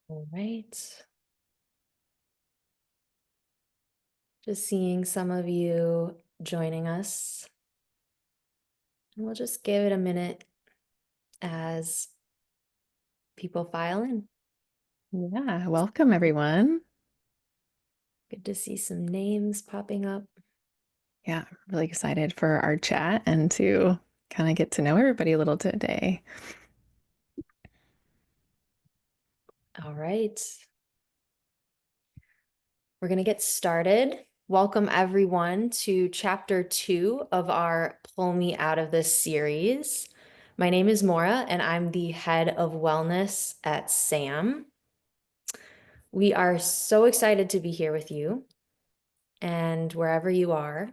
All right. Just seeing some of you joining us. And we'll just give it a minute as people file in. Yeah, welcome everyone. Good to see some names popping up. Yeah, I'm really excited for our chat and to kind of get to know everybody a little today. All right. We're going to get started. Welcome everyone to chapter 2 of our Pull Me Out of This series. My name is Maura and I'm the head of wellness at SAM. We are so excited to be here with you. And wherever you are,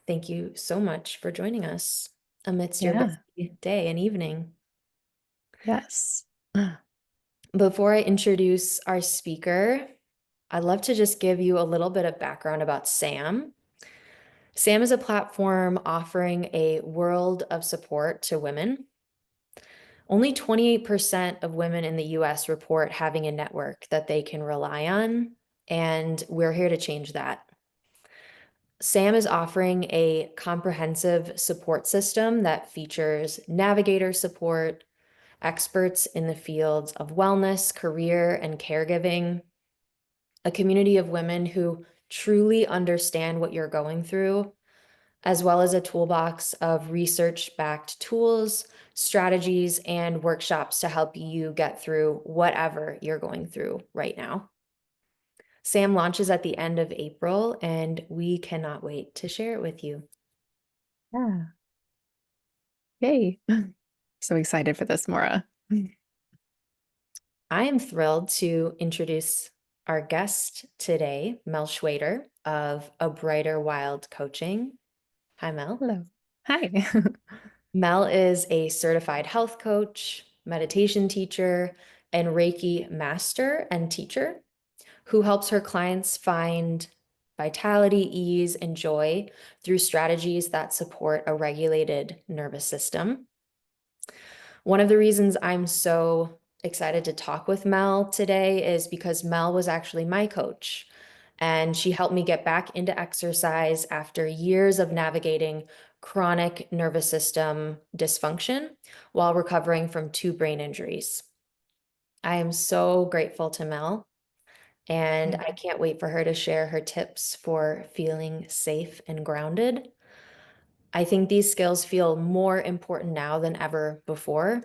thank you so much for joining us amidst your Yeah, busy day and evening. yes. Before I introduce our speaker, I'd love to just give you a little bit of background about SAM. SAM is a platform offering a world of support to women. Only 28% of women in the US report having a network that they can rely on, and we're here to change that. SAM is offering a comprehensive support system that features navigator support, experts in the fields of wellness, career, and caregiving, a community of women who truly understand what you're going through, as well as a toolbox of research-backed tools, strategies, and workshops to help you get through whatever you're going through right now. SAM launches at the end of April, and we cannot wait to share it with you. Yeah. Yay. So excited for this, Maura. I am thrilled to introduce our guest today, Mel Schwader of A Brighter Wild Coaching. Hi, Mel. Hello. Hi. Mel is a certified health coach, meditation teacher, and Reiki master and teacher who helps her clients find vitality, ease, and joy through strategies that support a regulated nervous system. One of the reasons I'm so excited to talk with Mel today is because Mel was actually my coach, and she helped me get back into exercise after years of navigating chronic nervous system dysfunction while recovering from 2 brain injuries. I am so grateful to Mel, and Yeah. I can't wait for her to share her tips for feeling safe and grounded. I think these skills feel more important now than ever before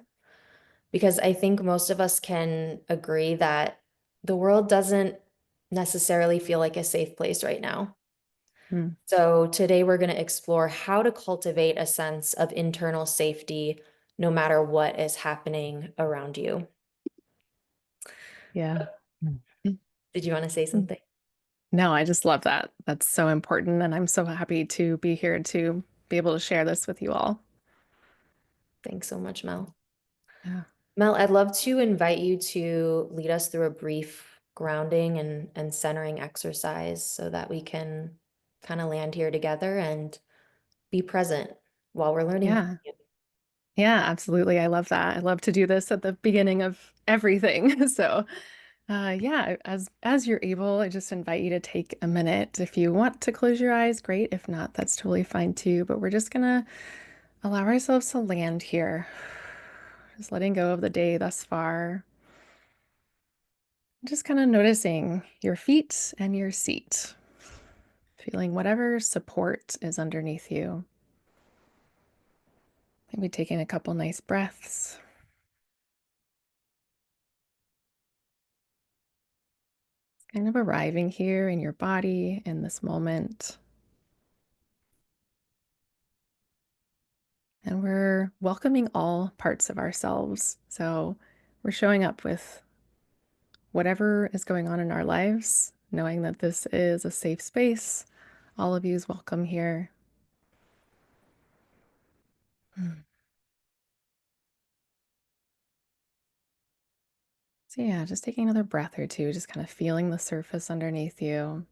because I think most of us can agree that the world doesn't necessarily feel like a safe place right now. Mm, So today we're going to explore how to cultivate a sense of internal safety no matter what is happening around you. yeah. Mm. Did you want to say Mm. something? No, I just love that. That's so important. And I'm so happy to be here to be able to share this with you all. Thanks so much, Mel. Yeah. Mel, I'd love to invite you to lead us through a brief grounding and centering exercise so that we can kind of land here together and be present while we're learning from Yeah. you. Yeah, absolutely. I love that. I love to do this at the beginning of everything. So, yeah, as you're able, I just invite you to take a minute. If you want to close your eyes, great. If not, that's totally fine too. But we're just gonna allow ourselves to land here. Just letting go of the day thus far. Just kind of noticing your feet and your seat, feeling whatever support is underneath you. Maybe taking a couple nice breaths. Kind of arriving here in your body in this moment. And we're welcoming all parts of ourselves. So we're showing up with whatever is going on in our lives, knowing that this is a safe space. All of you is welcome here. Hmm. So, yeah, just taking another breath or two, just kind of feeling the surface underneath you.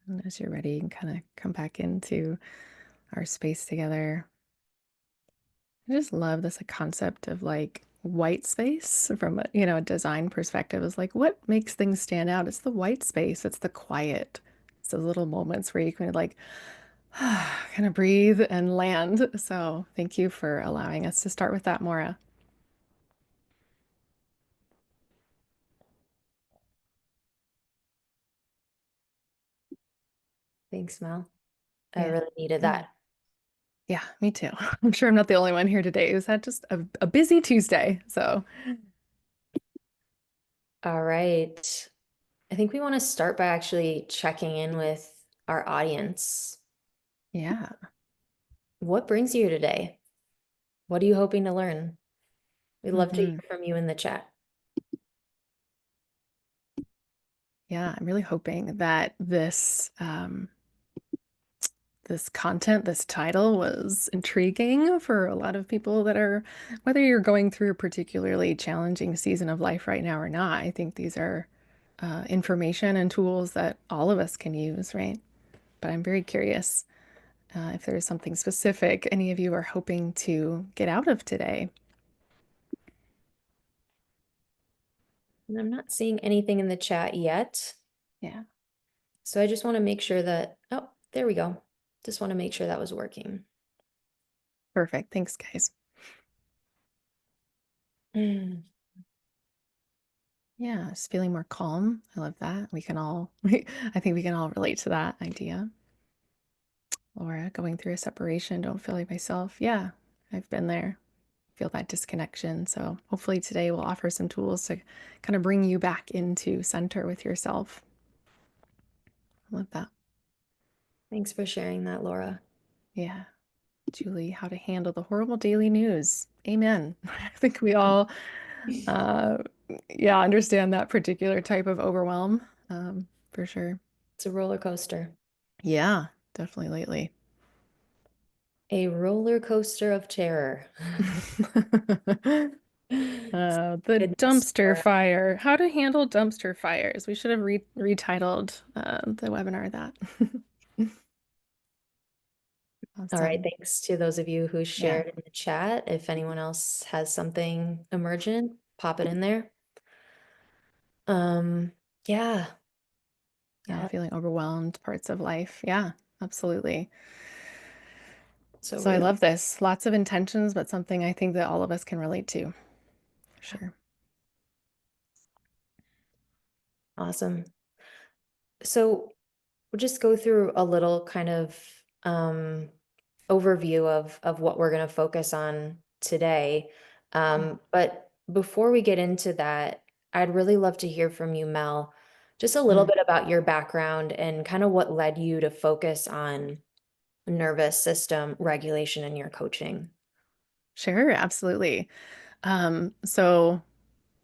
And as you're ready, you can kind of come back into our space together. I just love this concept of like white space from a, a design perspective is like what makes things stand out? It's the white space, it's the quiet. It's those little moments where you can like kind of breathe and land. So thank you for allowing us to start with that, Maura. Thanks, Mel. I Yeah. really needed Yeah. that. Yeah, me too. I'm sure I'm not the only one here today. It was had just a busy Tuesday. So All right. I think we want to start by actually checking in with our audience. yeah. What brings you today? What are you hoping to learn? We'd love to hear Hmm. from you in the chat. Yeah, I'm really hoping that this content, this title was intriguing for a lot of people that are, whether you're going through a particularly challenging season of life right now or not. I think these are information and tools that all of us can use, right? But I'm very curious if there's something specific any of you are hoping to get out of today. And I'm not seeing anything in the chat yet. Yeah, So I just want to make sure that, oh, there we go. Just want to make sure that was working. perfect. Thanks, guys. Mm. Yeah, just feeling more calm. I love that. We can all, I think we can all relate to that idea. Or going through a separation, don't feel like myself. Yeah, I've been there. Feel that disconnection. So hopefully today will offer some tools to kind of bring you back into center with yourself. I love that. Thanks for sharing that, Laura. Yeah. Julie, how to handle the horrible daily news. Amen. I think we all, uh, yeah, understand that particular type of overwhelm, for sure. It's a roller coaster. Yeah, definitely lately. A roller coaster of terror. The Goodness, dumpster Laura. fire. How to handle dumpster fires. We should have retitled the webinar that. All right, Awesome. thanks to those of you who Yeah. shared in the chat. If anyone else has something emergent, pop it in there. Um, yeah, Yeah, yeah, feeling overwhelmed parts of life. Yeah, absolutely. so So I real. love this. Lots of intentions, but something I think that all of us can relate to. For sure. Awesome. So we'll just go through a little kind of overview of what we're going to focus on today. But before we get into that, I'd really love to hear from you, Mel, just a little Mm. bit about your background and kind of what led you to focus on nervous system regulation in your coaching. Sure, absolutely. So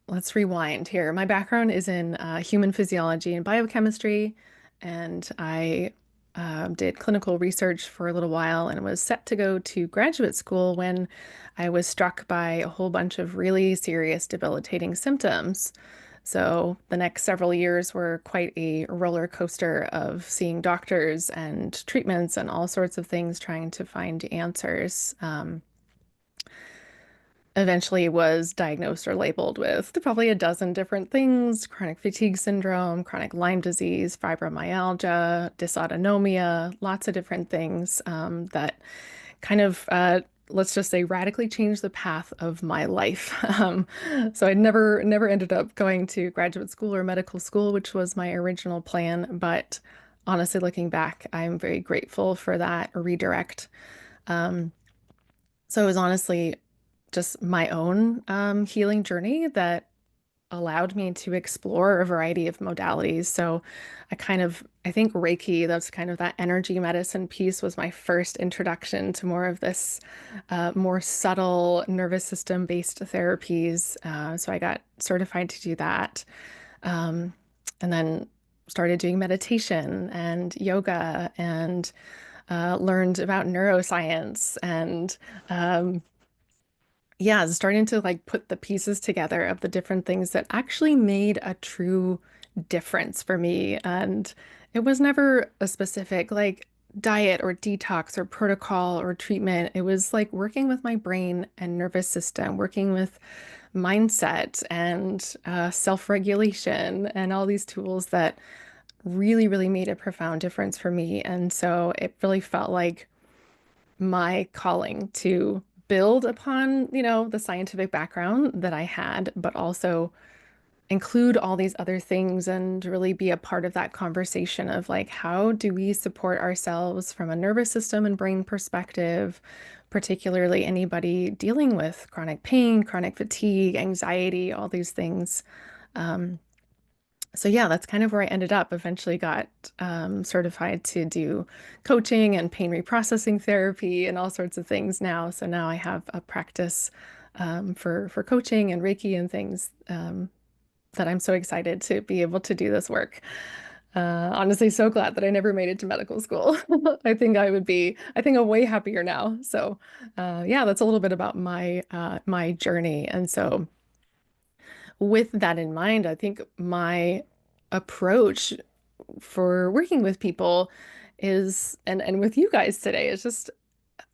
let's rewind here. My background is in human physiology and biochemistry, and I did clinical research for a little while and was set to go to graduate school when I was struck by a whole bunch of really serious, debilitating symptoms. So the next several years were quite a roller coaster of seeing doctors and treatments and all sorts of things trying to find answers. Eventually was diagnosed or labeled with probably a dozen different things: chronic fatigue syndrome, chronic Lyme disease, fibromyalgia, dysautonomia, lots of different things that kind of, let's just say, radically changed the path of my life. So I never ended up going to graduate school or medical school, which was my original plan. But honestly, looking back, I'm very grateful for that redirect. So it was honestly just my own healing journey that allowed me to explore a variety of modalities. So I think Reiki, that's kind of that energy medicine piece, was my first introduction to more of this more subtle nervous system based therapies. So I got certified to do that. Um, and then started doing meditation and yoga and learned about neuroscience and um, yeah, starting to like put the pieces together of the different things that actually made a true difference for me. And it was never a specific like diet or detox or protocol or treatment. It was like working with my brain and nervous system, working with mindset and self-regulation and all these tools that really, really made a profound difference for me. And so it really felt like my calling to build upon, the scientific background that I had, but also include all these other things and really be a part of that conversation of like, how do we support ourselves from a nervous system and brain perspective, particularly anybody dealing with chronic pain, chronic fatigue, anxiety, all these things. Um, so yeah, that's kind of where I ended up. Eventually got certified to do coaching and pain reprocessing therapy and all sorts of things now. So now I have a practice for coaching and Reiki and things that I'm so excited to be able to do this work. Honestly, so glad that I never made it to medical school. I think I'm way happier now. So, yeah, that's a little bit about my journey. And so, with that in mind, I think my approach for working with people is, and with you guys today, is just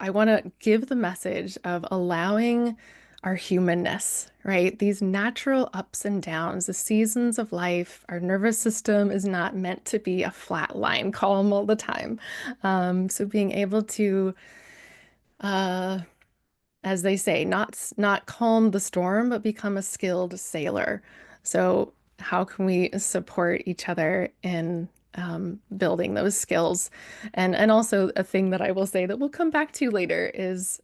I want to give the message of allowing our humanness, right? These natural ups and downs, the seasons of life. Our nervous system is not meant to be a flat line, calm all the time. So being able to, uh, as they say, not calm the storm, but become a skilled sailor. So how can we support each other in building those skills? And also a thing that I will say that we'll come back to later is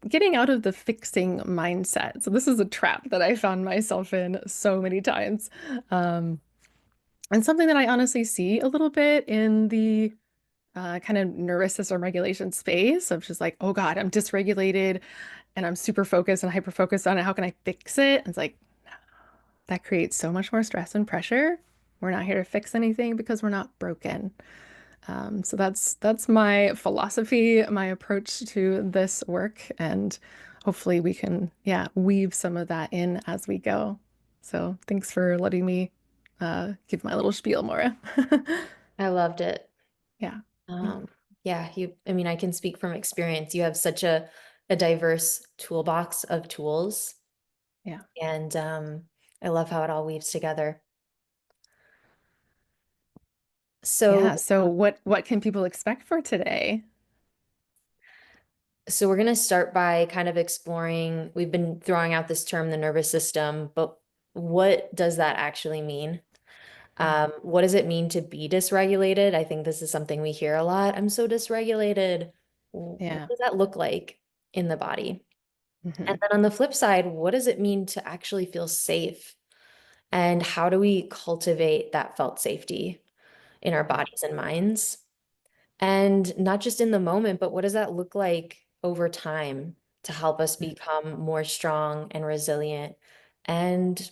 getting out of the fixing mindset. So this is a trap that I found myself in so many times. Um, and something that I honestly see a little bit in the kind of nervous system regulation space of just like, oh God, I'm dysregulated and I'm super focused and hyper focused on it. How can I fix it? And it's like that creates so much more stress and pressure. We're not here to fix anything because we're not broken. So that's my philosophy, my approach to this work, and hopefully we can, yeah, weave some of that in as we go. So thanks for letting me give my little spiel, Maura. I loved it. Yeah. Um, yeah, I mean, I can speak from experience. You have such a diverse toolbox of tools, Yeah. and I love how it all weaves together. So, Yeah. So what can people expect for today? so we're going to start by kind of exploring, we've been throwing out this term, the nervous system, but what does that actually mean? Mm. What does it mean to be dysregulated? I think this is something we hear a lot. I'm so dysregulated. What Yeah. does that look like in the body? And Hmm. then on the flip side, what does it mean to actually feel safe? And how do we cultivate that felt safety in our Yeah. bodies and minds? And not just in the moment, but what does that look like over time to help us Mm. become more strong and resilient and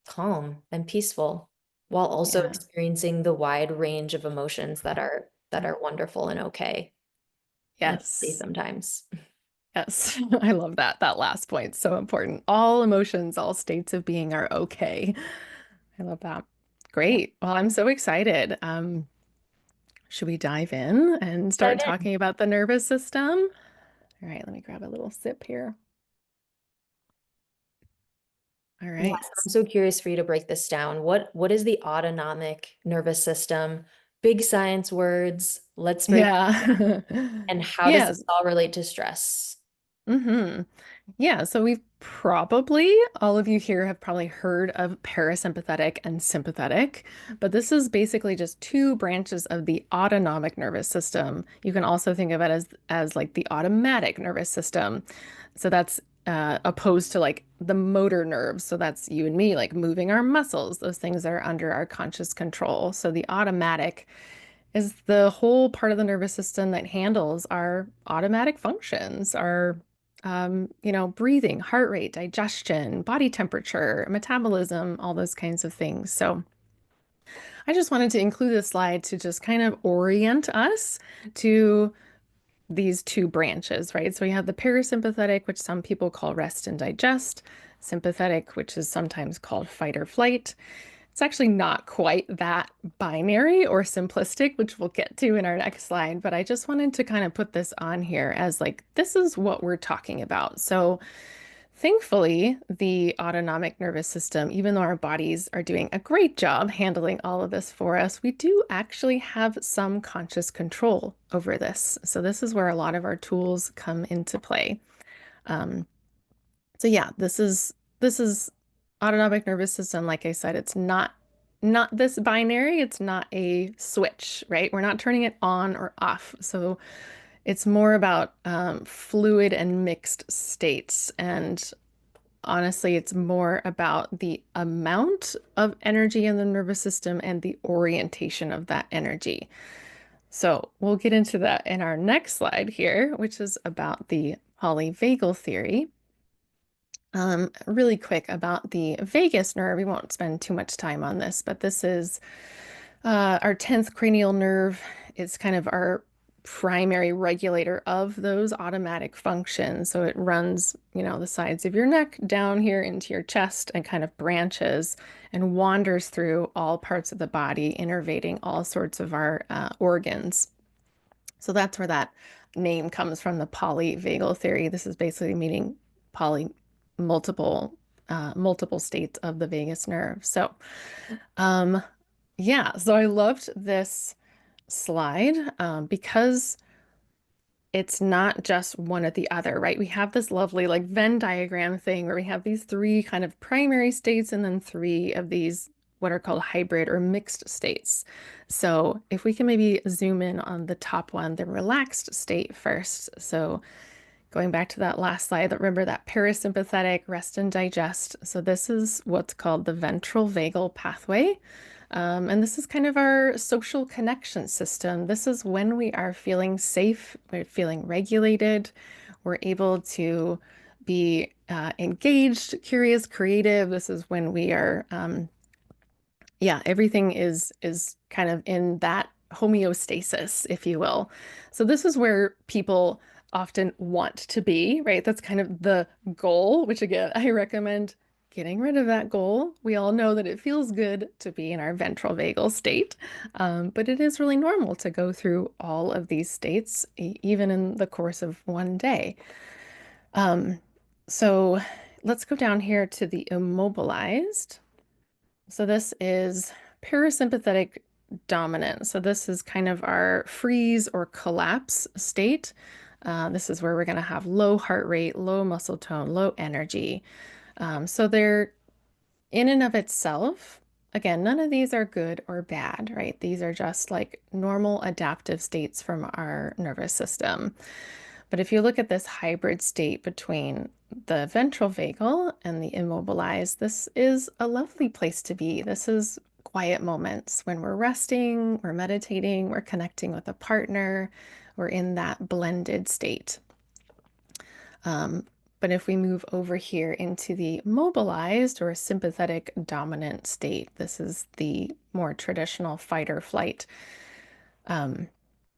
calm and peaceful while also Yeah. experiencing the wide range of emotions that are wonderful and okay and healthy Yes. sometimes. Yes. I love that. That last point. So important. All emotions, all states of being are okay. I love that. Yeah. Great. Well, I'm so excited. Should we dive in and Dive start in. talking about the nervous system? All right, let me grab a little sip here. All Yeah, right. so I'm so curious for you to break this down. What is the autonomic nervous system? Big science words. Let's break it down. Yeah. And how does this Yes. all relate to stress? Yeah, so we've probably, all of you here have probably heard of parasympathetic and sympathetic, but this is basically just two branches of the autonomic nervous system. You can also think of it as like the automatic nervous system. So that's opposed to like the motor nerves. So that's you and me, like moving our muscles, those things that are under our conscious control. So the automatic is the whole part of the nervous system that handles our automatic functions, our breathing, heart rate, digestion, body temperature, metabolism, all those kinds of things. So I just wanted to include this slide to just kind of orient us to these two branches, right? So we have the parasympathetic, which some people call rest and digest, sympathetic, which is sometimes called fight or flight. It's actually not quite that binary or simplistic, which we'll get to in our next slide, but I just wanted to kind of put this on here as like, this is what we're talking about. So, thankfully, the autonomic nervous system, even though our bodies are doing a great job handling all of this for us, we do actually have some conscious control over this. So, this is where a lot of our tools come into play. Um, so yeah, this is autonomic nervous system. Like I said, it's not this binary. It's not a switch, right? We're not turning it on or off. So it's more about fluid and mixed states. And honestly, it's more about the amount of energy in the nervous system and the orientation of that energy. So we'll get into that in our next slide here, which is about the polyvagal theory. Really quick about the vagus nerve. We won't spend too much time on this, but this is our 10th cranial nerve. It's kind of our primary regulator of those automatic functions. So it runs, the sides of your neck down here into your chest and kind of branches and wanders through all parts of the body, innervating all sorts of our organs. So that's where that name comes from, the polyvagal theory. This is basically meaning poly, multiple, multiple states of the vagus nerve. So, um, yeah, so I loved this slide because it's not just one or the other, right? We have this lovely like Venn diagram thing where we have these three kind of primary states and then three of these what are called hybrid or mixed states. So if we can maybe zoom in on the top one, the relaxed state first. So going back to that last slide, remember that parasympathetic rest and digest. So this is what's called the ventral vagal pathway. And this is kind of our social connection system. This is when we are feeling safe, we're feeling regulated, we're able to be engaged, curious, creative. This is when we are yeah, everything is kind of in that homeostasis, if you will. So this is where people often want to be, right? That's kind of the goal, which again, I recommend getting rid of that goal. We all know that it feels good to be in our ventral vagal state, but it is really normal to go through all of these states, even in the course of one day. Um, so let's go down here to the immobilized. So this is parasympathetic dominant. So this is kind of our freeze or collapse state. This is where we're going to have low heart rate, low muscle tone, low energy. So they're in and of itself, again, none of these are good or bad, right? These are just like normal adaptive states from our nervous system. But if you look at this hybrid state between the ventral vagal and the immobilized, this is a lovely place to be. This is quiet moments when we're resting, we're meditating, we're connecting with a partner, we're in that blended state. Um, but if we move over here into the mobilized or sympathetic dominant state, this is the more traditional fight or flight. Um,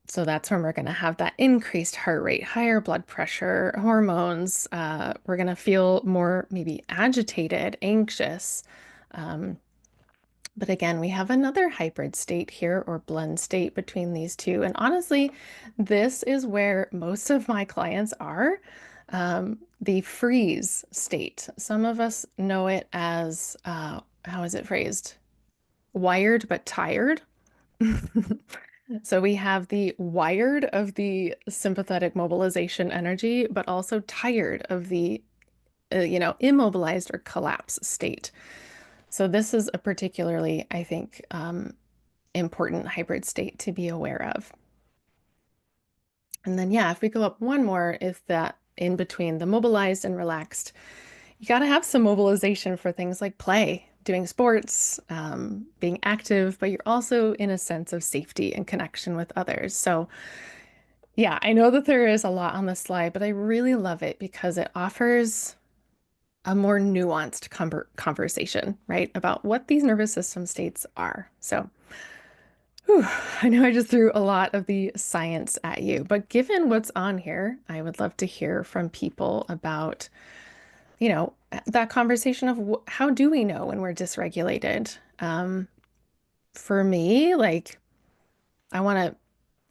so that's when we're going to have that increased heart rate, higher blood pressure, hormones. We're going to feel more maybe agitated, anxious. Um, but again, we have another hybrid state here or blend state between these two. And honestly, this is where most of my clients are, the freeze state. Some of us know it as, how is it phrased? Wired but tired. So we have the wired of the sympathetic mobilization energy, but also tired of the, immobilized or collapse state. So this is a particularly, I think, important hybrid state to be aware of. And then, yeah, if we go up one more, is that in between the mobilized and relaxed, you got to have some mobilization for things like play, doing sports, being active, but you're also in a sense of safety and connection with others. So, yeah, I know that there is a lot on this slide, but I really love it because it offers a more nuanced conversation, right, about what these nervous system states are. So, whew, I know I just threw a lot of the science at you, but given what's on here, I would love to hear from people about that conversation of how do we know when we're dysregulated? For me, like I want to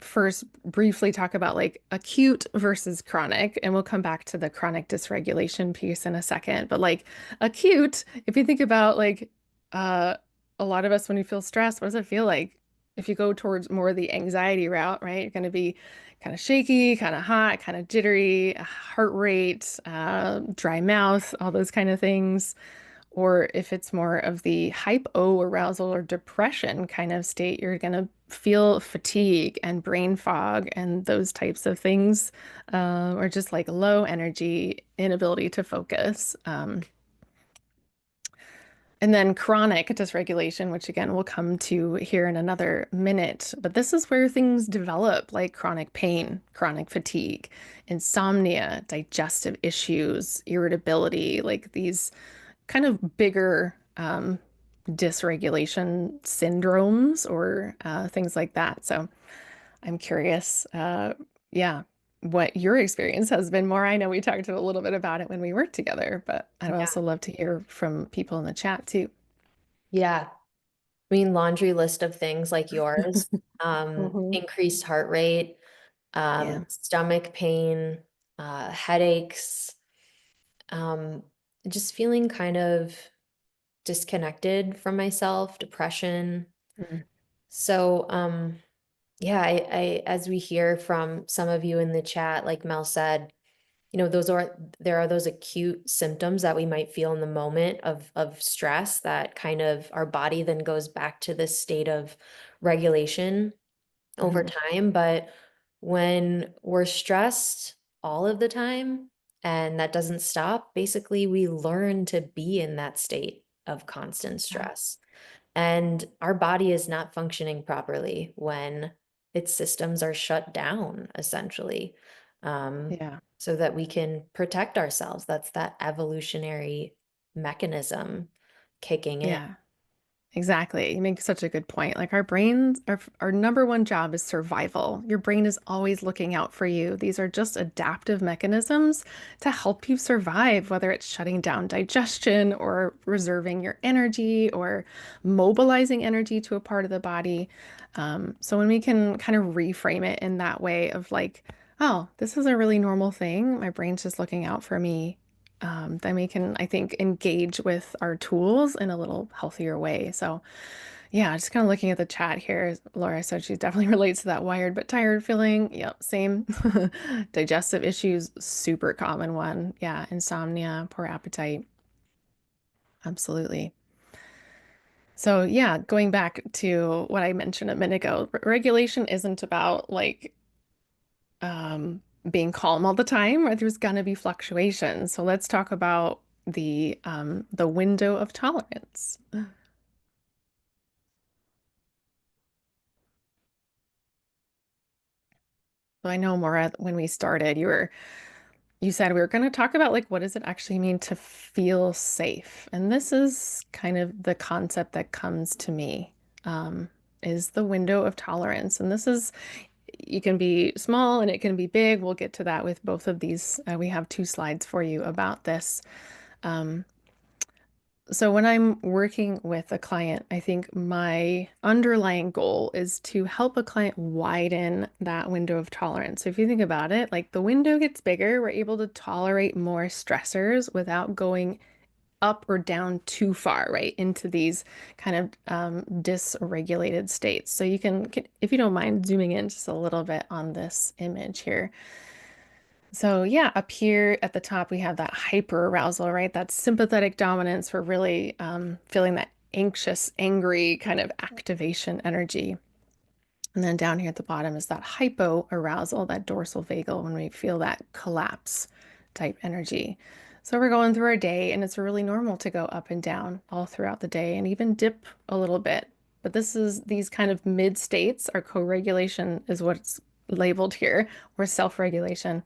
first briefly talk about like acute versus chronic, and we'll come back to the chronic dysregulation piece in a second. But like acute, if you think about like uh a lot of us when we feel stressed, what does it feel like? If you go towards more of the anxiety route, right? You're going to be kind of shaky, kind of hot, kind of jittery, heart rate, dry mouth, all those kind of things. Or if it's more of the hypo arousal or depression kind of state, you're going to feel fatigue and brain fog and those types of things, or just like low energy, inability to focus. And then chronic dysregulation, which again we'll come to here in another minute. But this is where things develop like chronic pain, chronic fatigue, insomnia, digestive issues, irritability, like these kind of bigger dysregulation syndromes or things like that. So I'm curious, yeah, what your experience has been more. I know we talked a little bit about it when we worked together, but I'd Yeah. also love to hear from people in the chat too. Yeah. I mean, laundry list of things like yours, Hmm. increased heart rate, Yeah. stomach pain, headaches, um, just feeling kind of disconnected from myself, depression. Mm. So, yeah, as we hear from some of you in the chat, like Mel said, there are those acute symptoms that we might feel in the moment of stress that kind of our body then goes back to this state of regulation over Hmm. time. But when we're stressed all of the time and that doesn't stop, basically we learn to be in that state of constant Yeah. stress. And our body is not functioning properly when its systems are shut down, essentially, Yeah. so that we can protect ourselves. That's that evolutionary mechanism kicking in. Yeah. Exactly. You make such a good point. Like our brains, our number one job is survival. Your brain is always looking out for you. These are just adaptive mechanisms to help you survive, whether it's shutting down digestion or reserving your energy or mobilizing energy to a part of the body. So when we can kind of reframe it in that way of like, oh, this is a really normal thing. My brain's just looking out for me, then we can, I think, engage with our tools in a little healthier way. So, yeah, just kind of looking at the chat here, Laura said she definitely relates to that wired but tired feeling. Yep, same. Digestive issues, super common one. Yeah, insomnia, poor appetite. Absolutely. So, yeah, going back to what I mentioned a minute ago, regulation isn't about like being calm all the time, or there's gonna be fluctuations. So let's talk about the window of tolerance. So I know, Maura, when we started, you said we were going to talk about like what does it actually mean to feel safe, and this is kind of the concept that comes to me, um, is the window of tolerance, and this is you can be small and it can be big. We'll get to that with both of these. We have two slides for you about this. Um, So when I'm working with a client, I think my underlying goal is to help a client widen that window of tolerance. So if you think about it, like the window gets bigger, we're able to tolerate more stressors without going up or down too far, right, into these kind of dysregulated states. So if you don't mind zooming in just a little bit on this image here. So yeah, up here at the top, we have that hyper arousal, right? That sympathetic dominance. We're really feeling that anxious, angry kind of activation energy. And then down here at the bottom is that hypo arousal, that dorsal vagal, when we feel that collapse type energy. So we're going through our day, and it's really normal to go up and down all throughout the day and even dip a little bit. But these kind of mid states, our co-regulation is what's labeled here, or self-regulation.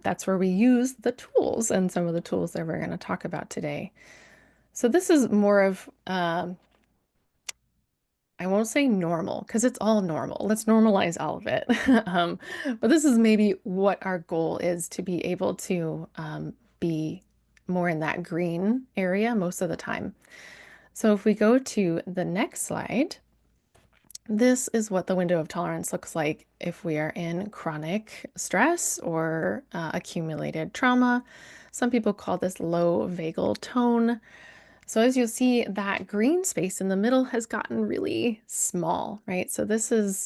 That's where we use the tools and some of the tools that we're going to talk about today. So this is more of, I won't say normal because it's all normal. Let's normalize all of it. But this is maybe what our goal is to be able to be more in that green area most of the time. So if we go to the next slide, this is what the window of tolerance looks like if we are in chronic stress or accumulated trauma. Some people call this low vagal tone. So as you'll see, that green space in the middle has gotten really small, right? So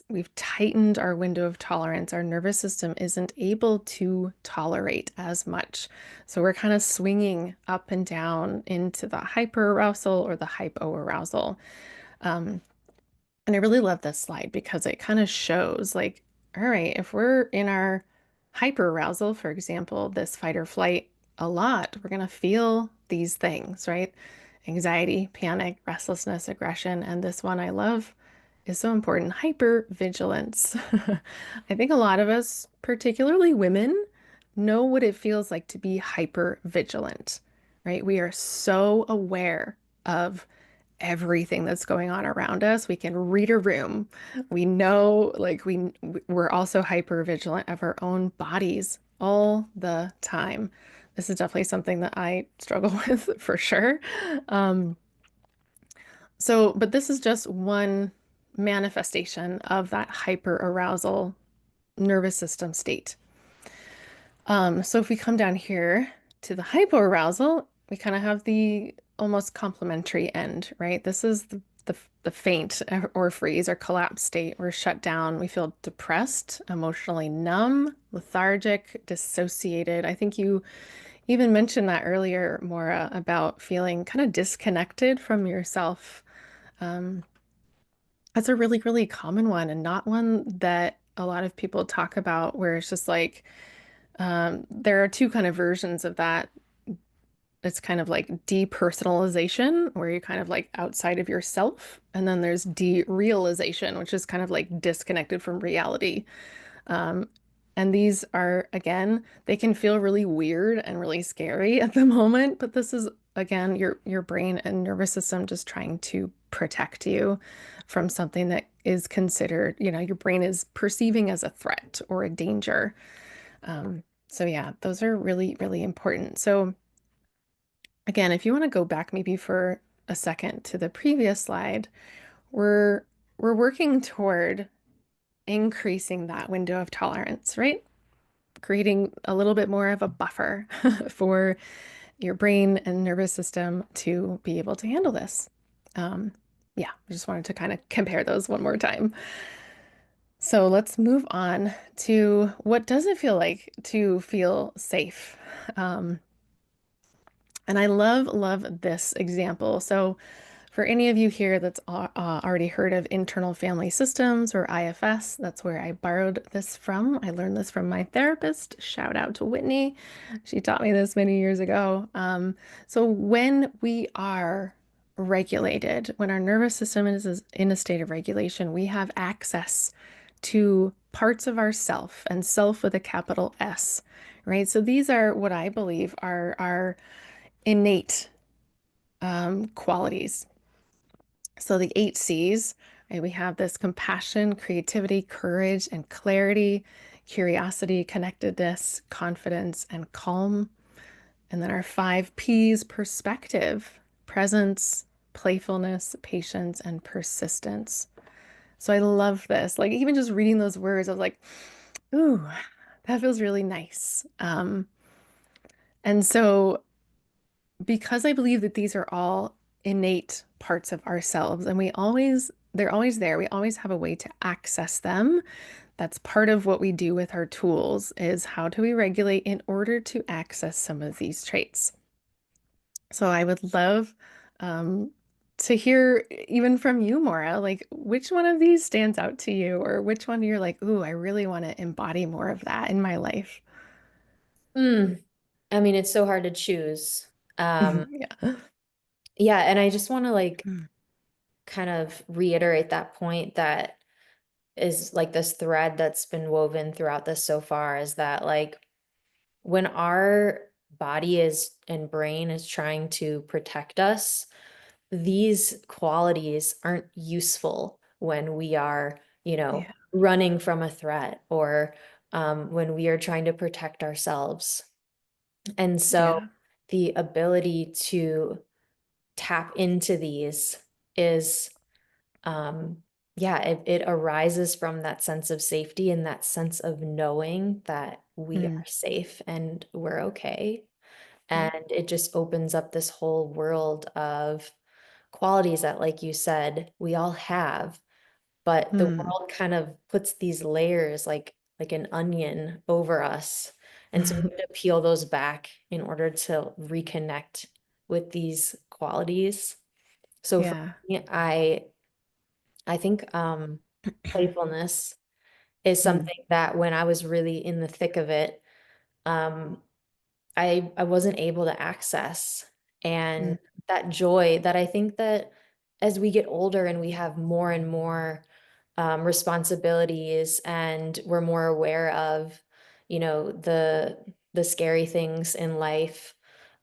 we've tightened our window of tolerance. Our nervous system isn't able to tolerate as much. So we're kind of swinging up and down into the hyperarousal or the hypoarousal. Um, and I really love this slide because it kind of shows like, all right, if we're in our hyperarousal, for example, this fight or flight a lot, we're going to feel these things, right? Anxiety, panic, restlessness, aggression. And this one I love is so important, hypervigilance. I think a lot of us, particularly women, know what it feels like to be hypervigilant, right? We are so aware of everything that's going on around us. We can read a room. We know, like we're also hyper vigilant of our own bodies all the time. This is definitely something that I struggle with for sure. Um, but this is just one manifestation of that hyper arousal nervous system state. So if we come down here to the hypoarousal, we kind of have the almost complementary end, right? This is the faint or freeze or collapse state. We're shut down. We feel depressed, emotionally numb, lethargic, dissociated. I think you even mentioned that earlier, Maura, about feeling kind of disconnected from yourself. Um, that's a really, really common one and not one that a lot of people talk about, where it's just like, there are two kind of versions of that. It's kind of like depersonalization, where you're kind of like outside of yourself. And then there's derealization, which is kind of like disconnected from reality. Um, and these are, again, they can feel really weird and really scary at the moment, but this is, again, your brain and nervous system just trying to protect you from something that is considered, your brain is perceiving as a threat or a danger. So yeah, those are really, really important. So again, if you want to go back maybe for a second to the previous slide, we're we're working toward increasing that window of tolerance, right? Creating a little bit more of a buffer for your brain and nervous system to be able to handle this. Um, yeah, I just wanted to kind of compare those one more time. So let's move on to what does it feel like to feel safe? Um, and I love this example. So for any of you here that's already heard of internal family systems or IFS, that's where I borrowed this from. I learned this from my therapist. Shout out to Whitney. She taught me this many years ago. So when we are regulated, when our nervous system is in a state of regulation, we have access to parts of ourself, and self with a capital S, right? So these are what I believe are our innate qualities. So the 8 C's, right? We have this compassion, creativity, courage, and clarity, curiosity, connectedness, confidence, and calm. And then our 5 P's, perspective, presence, playfulness, patience, and persistence. So I love this. Like even just reading those words, I was like, ooh, that feels really nice. And so because I believe that these are all innate parts of ourselves and they're always there. We always have a way to access them. That's part of what we do with our tools is how do we regulate in order to access some of these traits. So I would love um, to hear even from you, Maura, like which one of these stands out to you or which one you're like, ooh, I really want to embody more of that in my life. Mm, I mean, it's so hard to choose. Um, Yeah. yeah, and I just want to like Mm. kind of reiterate that point that is like this thread that's been woven throughout this so far is that like when our body is and brain is trying to protect us, these qualities aren't useful when we are, Yeah. running from a threat or when we are trying to protect ourselves. And so Yeah. the ability to tap into these is, um, yeah, it arises from that sense of safety and that sense of knowing that we Mm, are safe and we're okay. yeah. And it just opens up this whole world of qualities that, like you said, we all have, but the Mm. world kind of puts these layers like an onion over us. And so we have to peel those back in order to reconnect with these qualities. So for Yeah. me, I think playfulness is Mm, something that when I was really in the thick of it, um, I wasn't able to access. mm, And that joy that I think that as we get older and we have more and more responsibilities and we're more aware of, the scary things in life,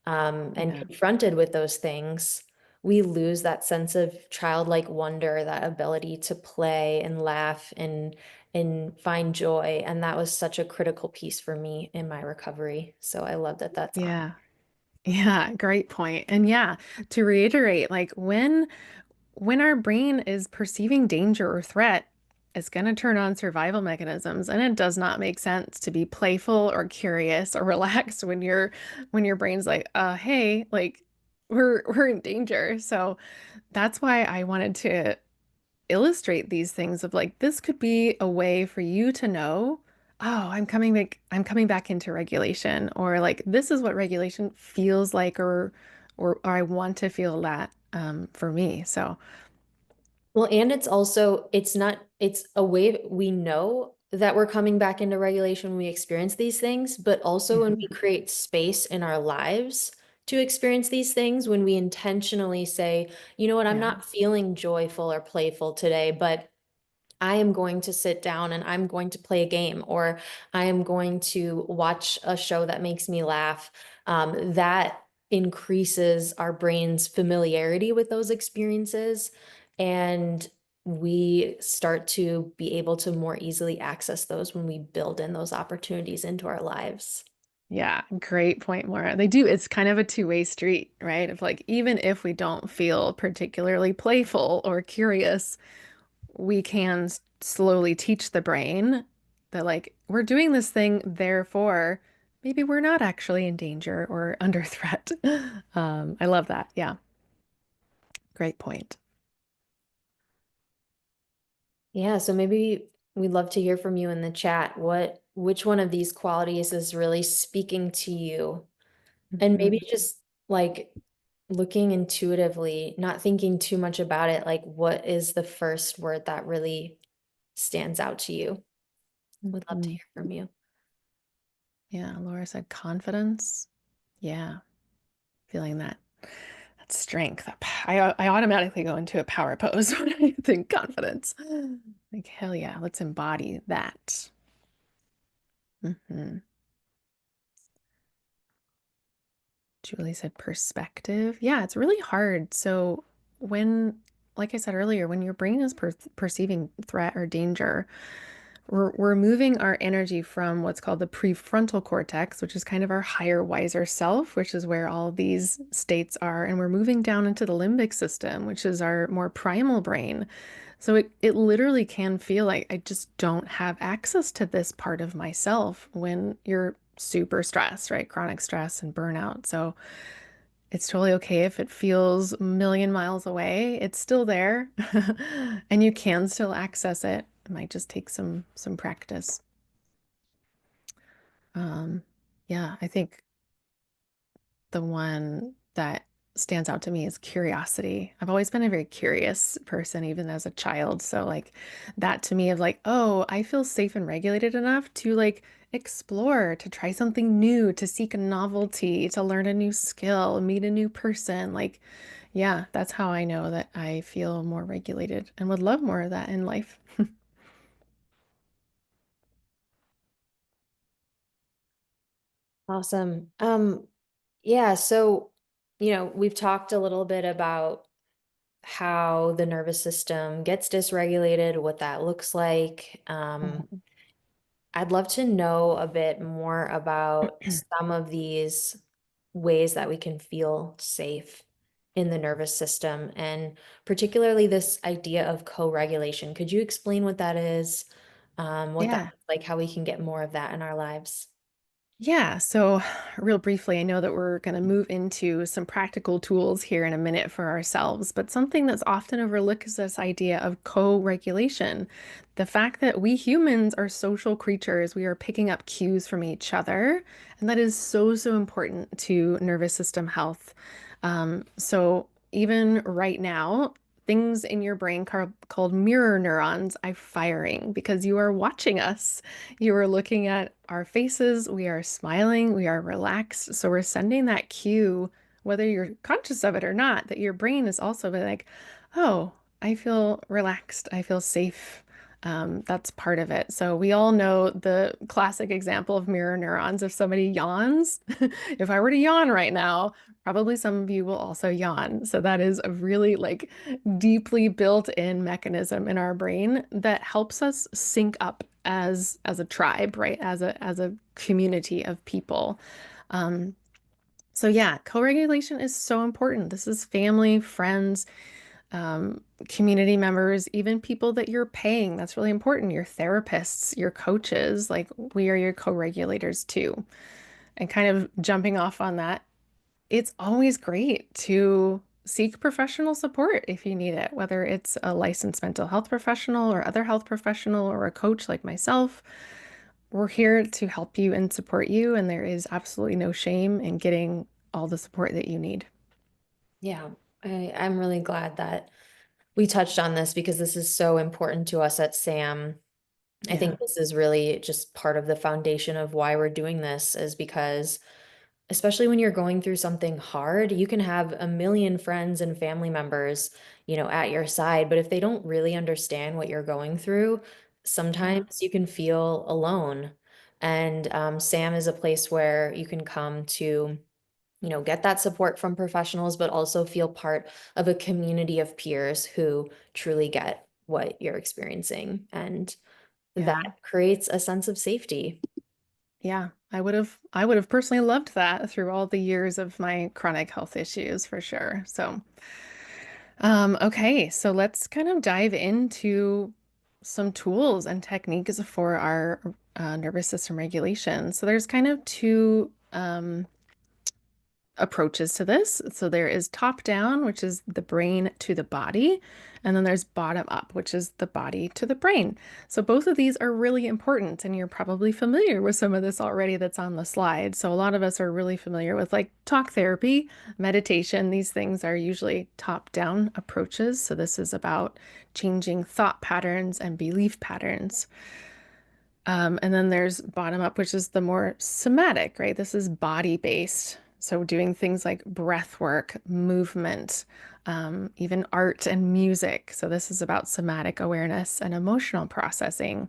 and yeah. confronted with those things, we lose that sense of childlike wonder, that ability to play and laugh and find joy. And that was such a critical piece for me in my recovery. So I love that that's on. Yeah. Yeah, great point. And yeah, to reiterate, like when our brain is perceiving danger or threat, it's going to turn on survival mechanisms, and it does not make sense to be playful or curious or relaxed when your brain's like, hey, like we're in danger. So that's why I wanted to illustrate these things of like this could be a way for you to know, oh, I'm coming back into regulation, or like this is what regulation feels like, or I want to feel that for me. So Well, and it's also, it's not, it's a way we know that we're coming back into regulation when we experience these things, but also when we mhm, create space in our lives to experience these things, when we intentionally say, you know what, I'm yeah. not feeling joyful or playful today, but I am going to sit down and I'm going to play a game, or I am going to watch a show that makes me laugh. That increases our brain's familiarity with those experiences. And we start to be able to more easily access those when we build in those opportunities into our lives. Yeah, great point, Maura. They do. It's kind of a two-way street, right? Of like, even if we don't feel particularly playful or curious, we can slowly teach the brain that, like, we're doing this thing, therefore, maybe we're not actually in danger or under threat. I love that. Yeah, great point. Yeah, so maybe we'd love to hear from you in the chat. Which one of these qualities is really speaking to you? And maybe Mhm, just like looking intuitively, not thinking too much about it, like what is the first word that really stands out to you? Would love to mhm. hear from you. Yeah, Laura said confidence. Yeah, feeling that strength. I automatically go into a power pose when I think confidence. Like, hell yeah, let's embody that. Hmm. Julie said perspective. Yeah, it's really hard. So when, like I said earlier, when your brain is perceiving threat or danger, we're moving our energy from what's called the prefrontal cortex, which is kind of our higher, wiser self, which is where all these states are. And we're moving down into the limbic system, which is our more primal brain. So it literally can feel like I just don't have access to this part of myself when you're super stressed, right? Chronic stress and burnout. So it's totally okay if it feels a million miles away. It's still there, and you can still access it. It might just take some practice. Um, yeah, I think the one that stands out to me is curiosity. I've always been a very curious person, even as a child. So like that to me of like, oh, I feel safe and regulated enough to like explore, to try something new, to seek a novelty, to learn a new skill, meet a new person. Like, yeah, that's how I know that I feel more regulated and would love more of that in life. Awesome. Yeah, so we've talked a little bit about how the nervous system gets dysregulated, what that looks like. Mhm. I'd love to know a bit more about some of these. ways that we can feel safe in the nervous system, and particularly this idea of co-regulation. Could you explain what that is? What that Yeah. like how we can get more of that in our lives? Yeah, so real briefly, I know that we're going to move into some practical tools here in a minute for ourselves, but something that's often overlooked is this idea of co-regulation. The fact that we humans are social creatures, we are picking up cues from each other, and that is so, so important to nervous system health. So even right now, things in your brain called mirror neurons are firing because you are watching us. You are looking at our faces, we are smiling, we are relaxed. So we're sending that cue, whether you're conscious of it or not, that your brain is also like, oh, I feel relaxed, I feel safe. That's part of it. So we all know the classic example of mirror neurons. If somebody yawns, if I were to yawn right now, probably some of you will also yawn. So that is a really like deeply built-in mechanism in our brain that helps us sync up as a tribe, right? As a community of people. Um, so yeah, co-regulation is so important. This is family, friends, community members, even people that you're paying. That's really important. Your therapists, your coaches, like we are your co-regulators too. And kind of jumping off on that, it's always great to seek professional support if you need it, whether it's a licensed mental health professional or other health professional or a coach like myself. We're here to help you and support you, and there is absolutely no shame in getting all the support that you need. Yeah, I'm really glad that we touched on this because this is so important to us at SAM. I Yeah. think this is really just part of the foundation of why we're doing this, is because especially when you're going through something hard, you can have a million friends and family members, at your side, but if they don't really understand what you're going through, Yeah. sometimes you can feel alone. And SAM is a place where you can come to, get that support from professionals, but also feel part of a community of peers who truly get what you're experiencing. And that Yeah. creates a sense of safety. Yeah. I would have personally loved that through all the years of my chronic health issues for sure. So okay, so let's kind of dive into some tools and techniques for our nervous system regulation. So there's kind of two approaches to this. So there is top down, which is the brain to the body, and then there's bottom up, which is the body to the brain. So both of these are really important, and you're probably familiar with some of this already that's on the slide. So a lot of us are really familiar with like talk therapy, meditation. These things are usually top down approaches. So this is about changing thought patterns and belief patterns. And then there's bottom up, which is the more somatic, right? This is body based. So doing things like breath work, movement, even art and music. So this is about somatic awareness and emotional processing.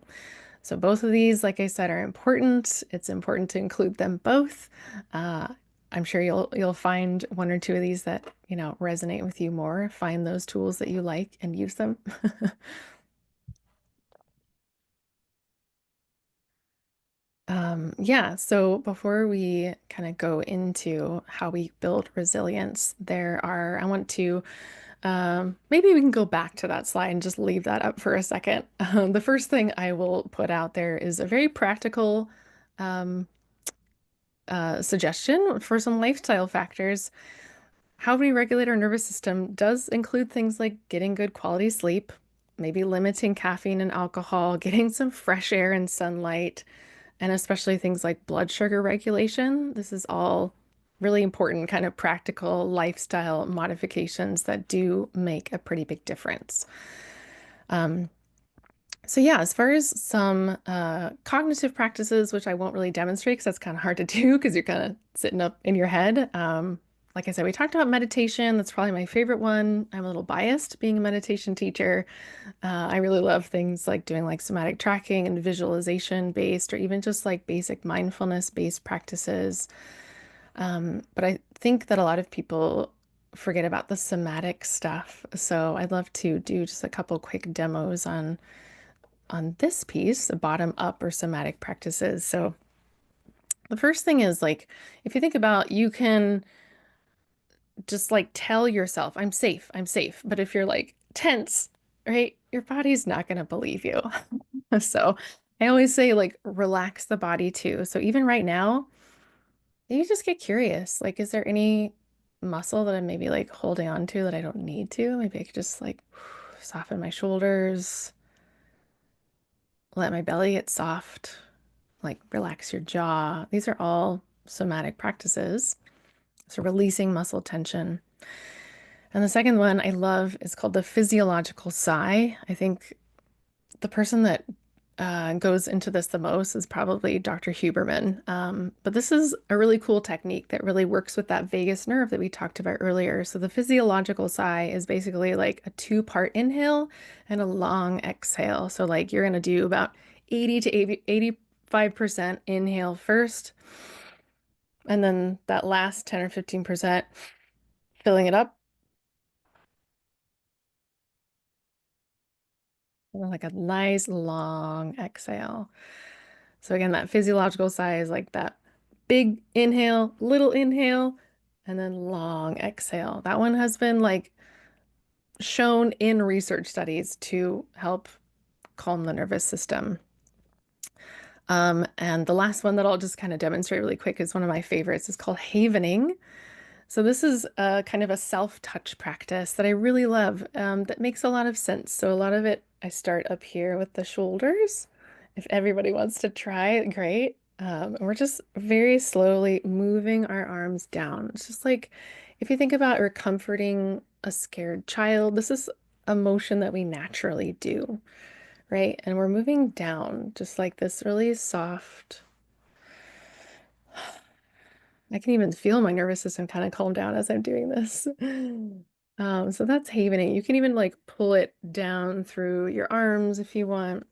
So both of these, like I said, are important. It's important to include them both. Uh, I'm sure you'll find one or two of these that, resonate with you more. Find those tools that you like and use them. Yeah, so before we kind of go into how we build resilience, I want to, maybe we can go back to that slide and just leave that up for a second. The first thing I will put out there is a very practical um, suggestion for some lifestyle factors. How we regulate our nervous system does include things like getting good quality sleep, maybe limiting caffeine and alcohol, getting some fresh air and sunlight, and especially things like blood sugar regulation. This is all really important kind of practical lifestyle modifications that do make a pretty big difference. Um, so yeah, as far as some cognitive practices, which I won't really demonstrate because that's kind of hard to do because you're kind of sitting up in your head. Like I said, we talked about meditation. That's probably my favorite one. I'm a little biased being a meditation teacher. I really love things like doing like somatic tracking and visualization based, or even just like basic mindfulness based practices. But I think that a lot of people forget about the somatic stuff. So I'd love to do just a couple quick demos on this piece, the bottom up or somatic practices. So The first thing is like, if you think about, you can just like tell yourself, I'm safe, I'm safe. But if you're like tense, right, your body's not going to believe you. So I always say, like, relax the body too. So even right now, you just get curious. Like, is there any muscle that I'm maybe like holding on to that I don't need to? Maybe I could just like soften my shoulders, let my belly get soft, like relax your jaw. These are all somatic practices. So releasing muscle tension. And the second one I love is called the physiological sigh. I think the person that goes into this the most is probably Dr. Huberman. But this is a really cool technique that really works with that vagus nerve that we talked about earlier. So the physiological sigh is basically like a two-part inhale and a long exhale. So like you're going to do about 80 to 85% inhale first, and then that last 10 or 15% filling it up, and then like a nice long exhale. So again, that physiological sigh is like that big inhale, and then long exhale. That one has been like shown in research studies to help calm the nervous system. And the last one that I'll just kind of demonstrate really quick is one of my favorites. It's called havening. So this is a kind of a self-touch practice that I really love, that makes a lot of sense. So a lot of it, I start up here with the shoulders. If everybody wants to try it, great. And we're just very slowly moving our arms down. It's just like if you think about we're comforting a scared child, this is a motion that we naturally do, right? And we're moving down just like this really soft. I can even feel my nervous system kind of calm down as I'm doing this. So that's havening. You can even like pull it down through your arms if you want.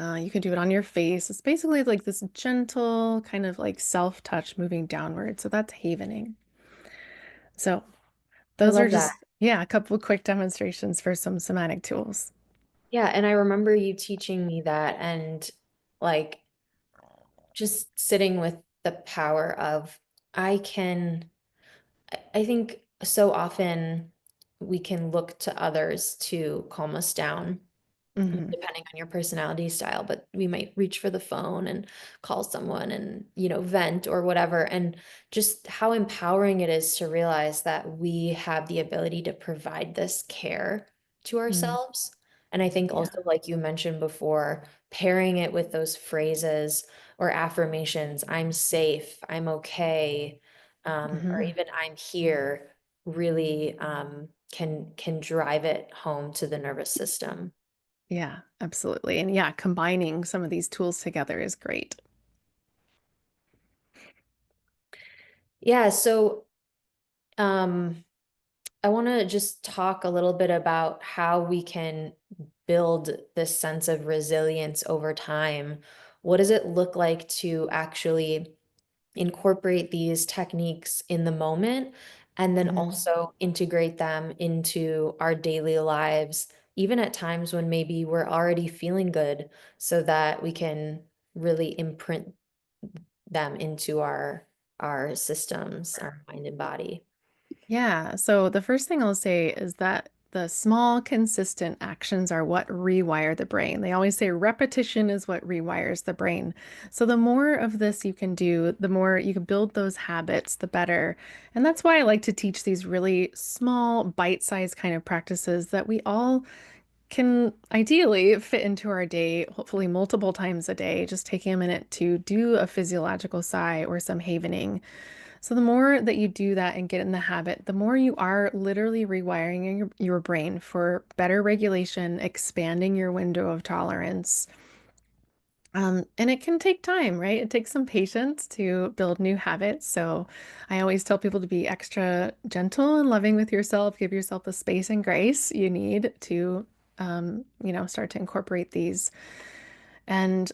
You can do it on your face. It's basically like this gentle kind of like self-touch moving downward. So that's havening. So I those are love that. just, yeah, a couple of quick demonstrations for some somatic tools. Yeah, and I remember you teaching me that and like just sitting with the power of I can I think so often we can look to others to calm us down, Hmm. depending on your personality style, but we might reach for the phone and call someone and, vent or whatever. And just how empowering it is to realize that we have the ability to provide this care to Mm. ourselves. And I think Yeah. also, like you mentioned before, pairing it with those phrases or affirmations, I'm safe, I'm okay, or Hmm. even I'm here, really can drive it home to the nervous system. Yeah, absolutely. And yeah, combining some of these tools together is great. Yeah, so um, I want to just talk a little bit about how we can build this sense of resilience over time. What does it look like to actually incorporate these techniques in the moment and then Hmm. also integrate them into our daily lives, even at times when maybe we're already feeling good, so that we can really imprint them into our systems, our mind and body. Yeah. So the first thing I'll say is that the small, consistent actions are what rewire the brain. They always say repetition is what rewires the brain. So the more of this you can do, the more you can build those habits, the better. And that's why I like to teach these really small, bite-sized kind of practices that we all can ideally fit into our day, hopefully multiple times a day, just taking a minute to do a physiological sigh or some havening. So the more that you do that and get in the habit, the more you are literally rewiring your brain for better regulation, expanding your window of tolerance. And it can take time, right? It takes some patience to build new habits. So I always tell people to be extra gentle and loving with yourself. Give yourself the space and grace you need to, start to incorporate these. And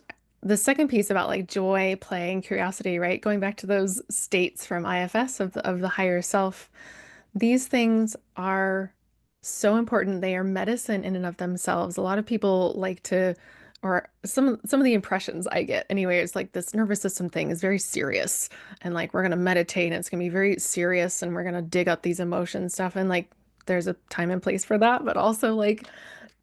the second piece about like joy, play, and curiosity, right? Going back to those states from IFS of the higher self, these things are so important. They are medicine in and of themselves. A lot of people like to or some of the impressions I get anyway, it's like this nervous system thing is very serious and like we're gonna meditate and it's gonna be very serious and we're gonna dig up these emotion stuff and like there's a time and place for that, but also like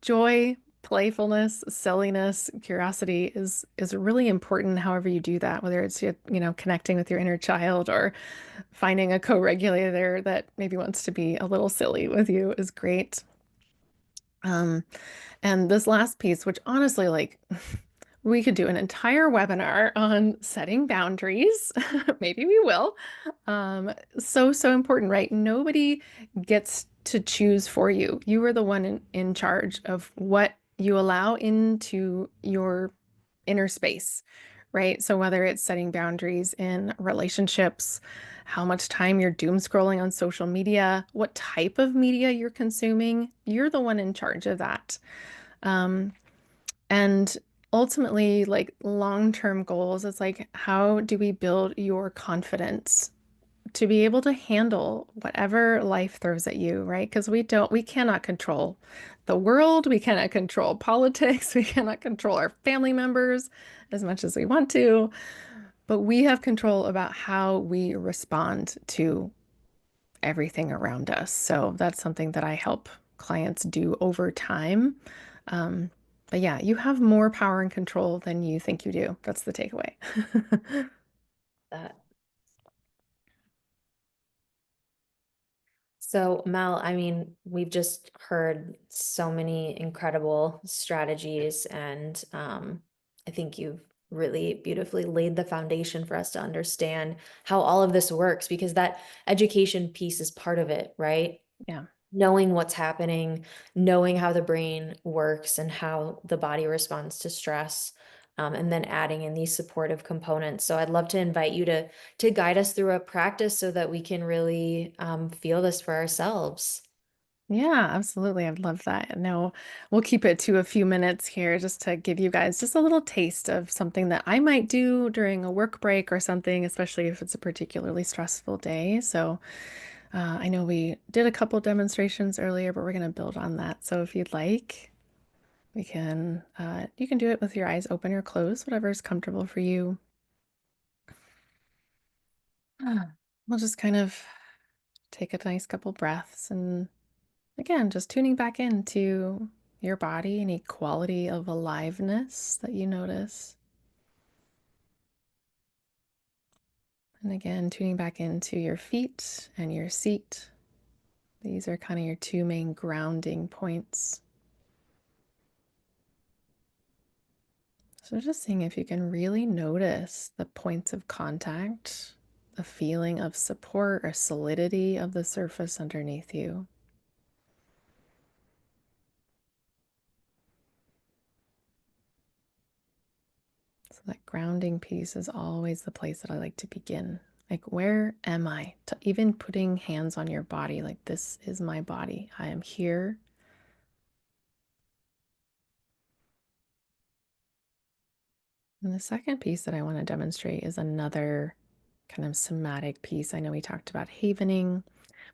joy, playfulness, silliness, curiosity is really important however you do that, whether it's connecting with your inner child or finding a co-regulator that maybe wants to be a little silly with you is great. Um, and this last piece, which honestly, like, we could do an entire webinar on setting boundaries. Maybe we will. So important, right? Nobody gets to choose for you. You are the one in charge of what you allow into your inner space, right? So whether it's setting boundaries in relationships, how much time you're doom scrolling on social media, what type of media you're consuming, you're the one in charge of that. Um, and ultimately, like long-term goals, it's like, how do we build your confidence to be able to handle whatever life throws at you, right? Because we cannot control the world, we cannot control politics, we cannot control our family members as much as we want to, but we have control about how we respond to everything around us. So that's something that I help clients do over time. Um, but yeah, you have more power and control than you think you do. That's the takeaway. That. So, Mel, I mean, we've just heard so many incredible strategies, and I think you've really beautifully laid the foundation for us to understand how all of this works, because that education piece is part of it, right? Yeah. Knowing what's happening, knowing how the brain works and how the body responds to stress, and then adding in these supportive components. So I'd love to invite you to guide us through a practice so that we can really feel this for ourselves. Yeah, absolutely. I'd love that. No, we'll keep it to a few minutes here just to give you guys just a little taste of something that I might do during a work break or something, especially if it's a particularly stressful day. So, I know we did a couple demonstrations earlier, but we're going to build on that. So if you'd like, you can do it with your eyes open or closed, whatever is comfortable for you. We'll just kind of take a nice couple breaths and again, just tuning back into your body, any quality of aliveness that you notice. And again, tuning back into your feet and your seat. These are kind of your two main grounding points. So just seeing if you can really notice the points of contact, the feeling of support or solidity of the surface underneath you. So that grounding piece is always the place that I like to begin. Like, where am I? To even putting hands on your body, like, this is my body. I am here. And the second piece that I want to demonstrate is another kind of somatic piece. I know we talked about havening,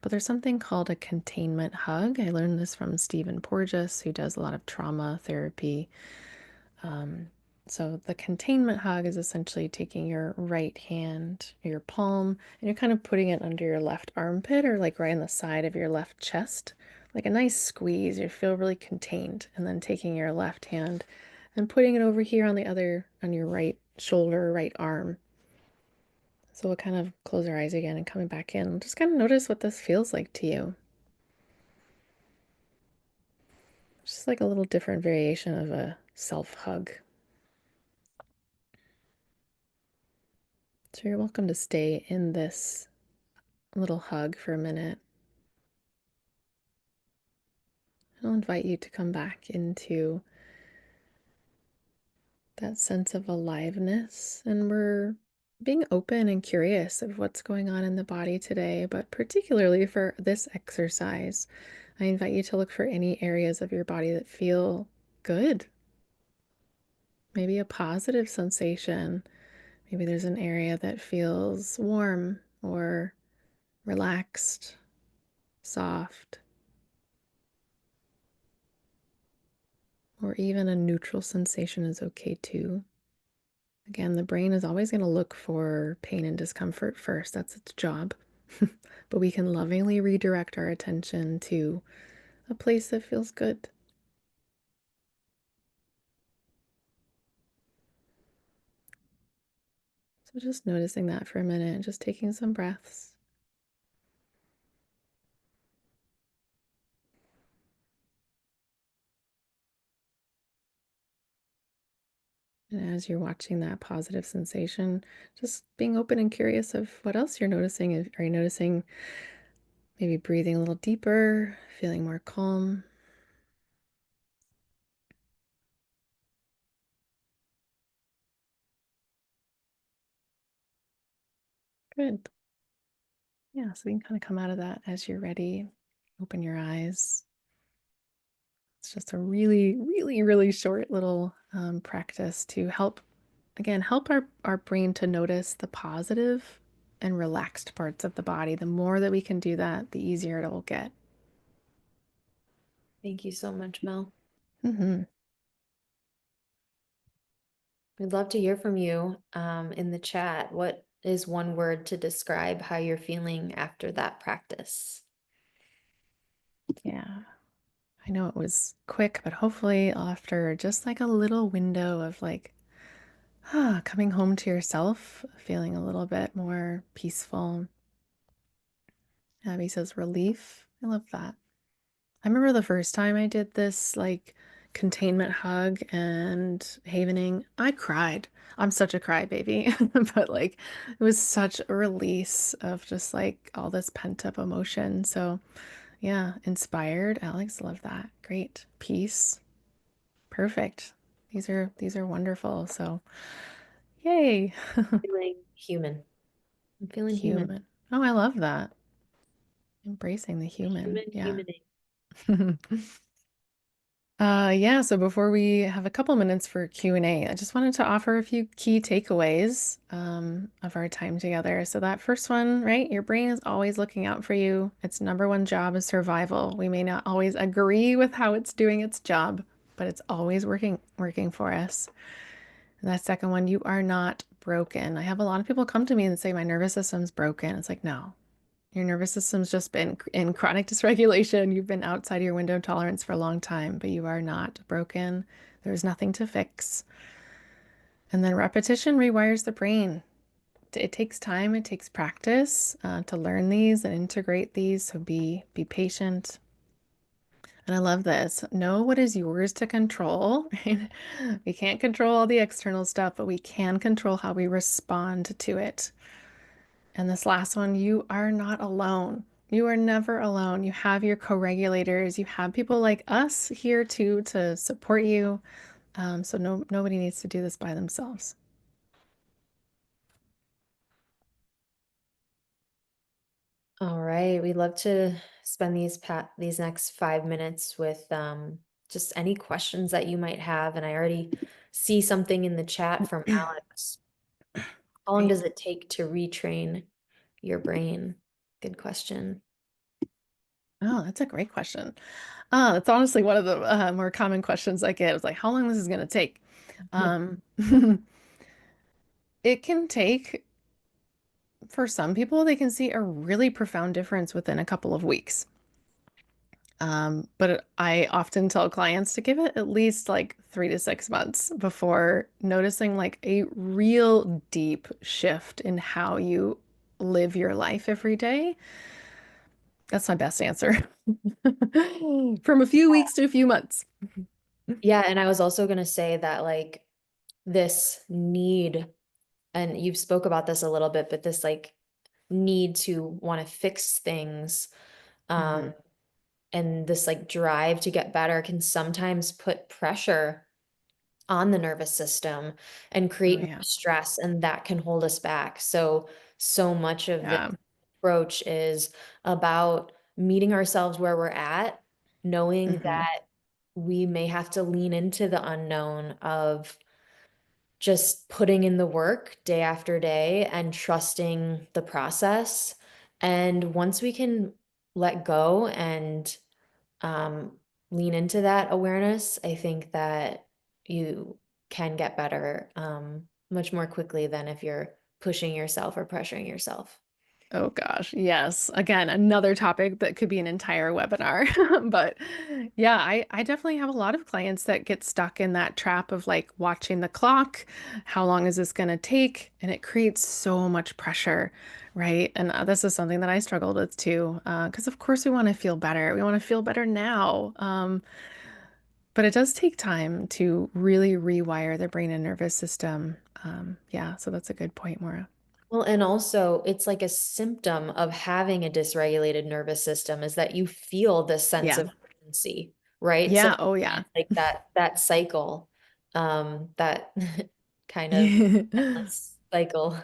but there's something called a containment hug. I learned this from Stephen Porges, who does a lot of trauma therapy. Um, so the containment hug is essentially taking your right hand, your palm, and you're kind of putting it under your left armpit or like right on the side of your left chest, like a nice squeeze. You feel really contained, and then taking your left hand and putting it over here on your right shoulder, right arm. So we'll kind of close our eyes again and coming back in. Just kind of notice what this feels like to you. Just like a little different variation of a self hug. So you're welcome to stay in this little hug for a minute. I'll invite you to come back into that sense of aliveness. And we're being open and curious of what's going on in the body today, but particularly for this exercise, I invite you to look for any areas of your body that feel good. Maybe a positive sensation. Maybe there's an area that feels warm or relaxed, soft. or even a neutral sensation is okay too. Again, the brain is always going to look for pain and discomfort first. That's its job. But we can lovingly redirect our attention to a place that feels good. So just noticing that for a minute, just taking some breaths. And as you're watching that positive sensation, just being open and curious of what else you're noticing. Are you noticing maybe breathing a little deeper, feeling more calm? Good. Yeah, so you can kind of come out of that as you're ready. Open your eyes. It's just a really, really, really short little practice to help, again, help our brain to notice the positive and relaxed parts of the body. The more that we can do that, the easier it will get. Thank you so much, Mel. Hmm. We'd love to hear from you in the chat. What is one word to describe how you're feeling after that practice? Yeah. I know it was quick, but hopefully after just like a little window of like, coming home to yourself, feeling a little bit more peaceful. Abby says relief. I love that. I remember the first time I did this like containment hug and havening, I cried. I'm such a crybaby, but like it was such a release of just like all this pent up emotion. So, yeah, inspired. Alex, love that. Great. Peace. Perfect. These are wonderful. So, yay. Feeling human. I'm feeling human. Human. Oh, I love that. Embracing the human. Human, Yeah. humaning. Yeah, so before we have a couple minutes for Q&A, I just wanted to offer a few key takeaways of our time together. So that first one, right? Your brain is always looking out for you. Its number one job is survival. We may not always agree with how it's doing its job, but it's always working for us. And that second one, you are not broken. I have a lot of people come to me and say my nervous system's broken. It's like, no, your nervous system's just been in chronic dysregulation. You've been outside of your window of tolerance for a long time, but you are not broken. There's nothing to fix. And then repetition rewires the brain. It takes time, it takes practice to learn these and integrate these. So be patient. And I love this. Know what is yours to control, right? We can't control all the external stuff, but we can control how we respond to it. And this last one, you are not alone. You are never alone. You have your co-regulators. You have people like us here too to support you. So nobody needs to do this by themselves. All right. We'd love to spend these next 5 minutes with just any questions that you might have. And I already see something in the chat from Alex. How long Great. does it take to retrain your brain? Good question. Oh, that's a great question. That's honestly one of the more common questions I get. It's like, how long this is going to take? Um, it can take, for some people, they can see a really profound difference within a couple of weeks. But I often tell clients to give it at least like 3 to 6 months before noticing like a real deep shift in how you live your life every day. That's my best answer. From a few weeks to a few months. Yeah, and I was also gonna say that like this need, and you've spoke about this a little bit, but this like need to want to fix things, Hmm. um, and this like drive to get better can sometimes put pressure on the nervous system and Oh create more yeah. stress, and that can hold us back. So much of this Yeah. approach is about meeting ourselves where we're at, knowing Hmm. that we may have to lean into the unknown of just putting in the work day after day and trusting the process. And once we can let go and um, lean into that awareness, I think that you can get better much more quickly than if you're pushing yourself or pressuring yourself. Oh gosh, yes. Again, another topic that could be an entire webinar. But yeah, I definitely have a lot of clients that get stuck in that trap of like watching the clock. How long is this going to take? And it creates so much pressure, right? And this is something that I struggled with too. Because of course we want to feel better. We want to feel better now. But it does take time to really rewire the brain and nervous system. Yeah, so that's a good point, Maura. Well, and also it's like a symptom of having a dysregulated nervous system is that you feel this sense Yeah. of urgency, right? So Yeah. Oh, again, yeah. like that cycle, that kind of endless cycle.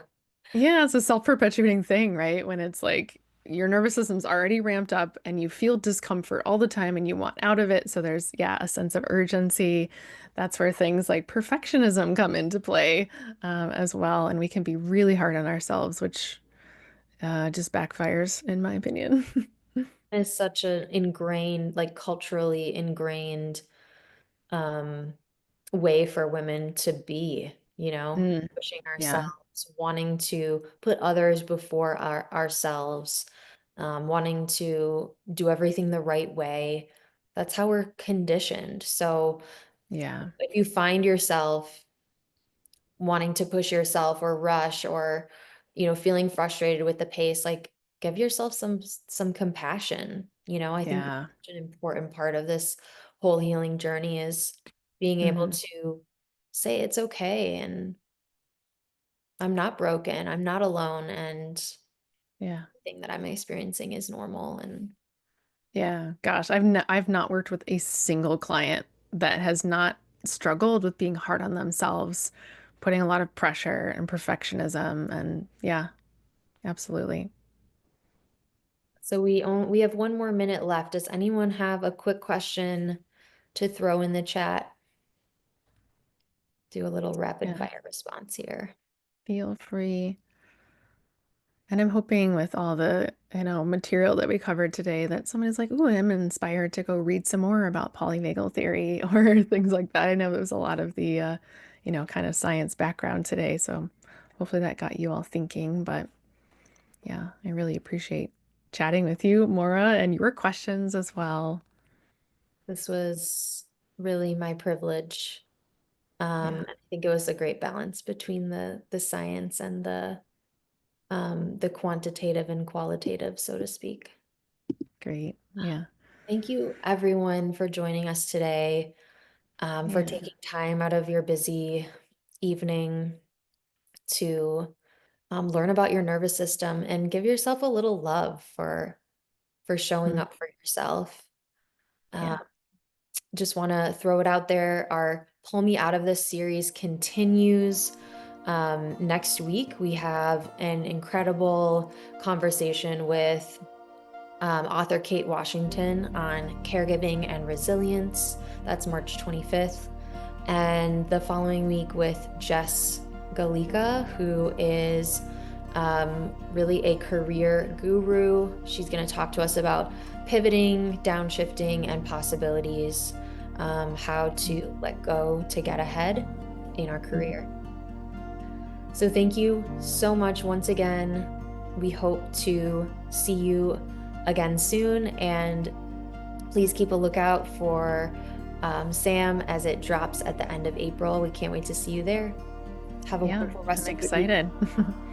Yeah, it's a self-perpetuating thing, right? When it's like your nervous system's already ramped up and you feel discomfort all the time and you want out of it. So there's, yeah, a sense of urgency. That's where things like perfectionism come into play as well. And we can be really hard on ourselves, which just backfires, in my opinion. Is such an ingrained, like culturally ingrained um way for women to be, Mm, pushing yeah, ourselves, wanting to put others before ourselves, wanting to do everything the right way. That's how we're conditioned. So yeah, if you find yourself wanting to push yourself or rush or, feeling frustrated with the pace, like give yourself some compassion. I think that's yeah. such an important part of this whole healing journey is being able Hmm. to say it's okay and I'm not broken, I'm not alone, and Yeah. the thing that I'm experiencing is normal. And Yeah, gosh, I've not worked with a single client that has not struggled with being hard on themselves, putting a lot of pressure and perfectionism, and yeah, absolutely. so we have 1 more minute left. Does anyone have a quick question to throw in the chat? Do a little rapid Yeah, fire response here. feel free. And I'm hoping with all the, material that we covered today that someone is like, "Ooh, I'm inspired to go read some more about polyvagal theory," or things like that. I know there was a lot of the, kind of science background today, so hopefully that got you all thinking. But yeah, I really appreciate chatting with you, Maura, and your questions as well. This was really my privilege. Yeah, I think it was a great balance between the science and the quantitative and qualitative, so to speak. great. Yeah, Thank you, everyone, for joining us today, for yeah, taking time out of your busy evening to learn about your nervous system and give yourself a little love for showing mm, up for yourself. Uh, yeah, just want to throw it out there. Our Pull Me Out of This series continues. Next week, we have an incredible conversation with author Kate Washington on caregiving and resilience. That's March 25th. And the following week with Jess Galika, who is really a career guru. She's going to talk to us about pivoting, downshifting, and possibilities, how mm, to let go to get ahead in our mhm. career. So, thank you so much once again. We hope to see you again soon. And please keep a lookout for Sam as it drops at the end of April. We can't wait to see you there. Have a Yeah, wonderful I'm rest of your evening. excited.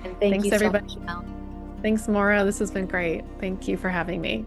And thank Thanks, you so everybody. much, Mel. Thanks, Maura. This has been great. Thank you for having me.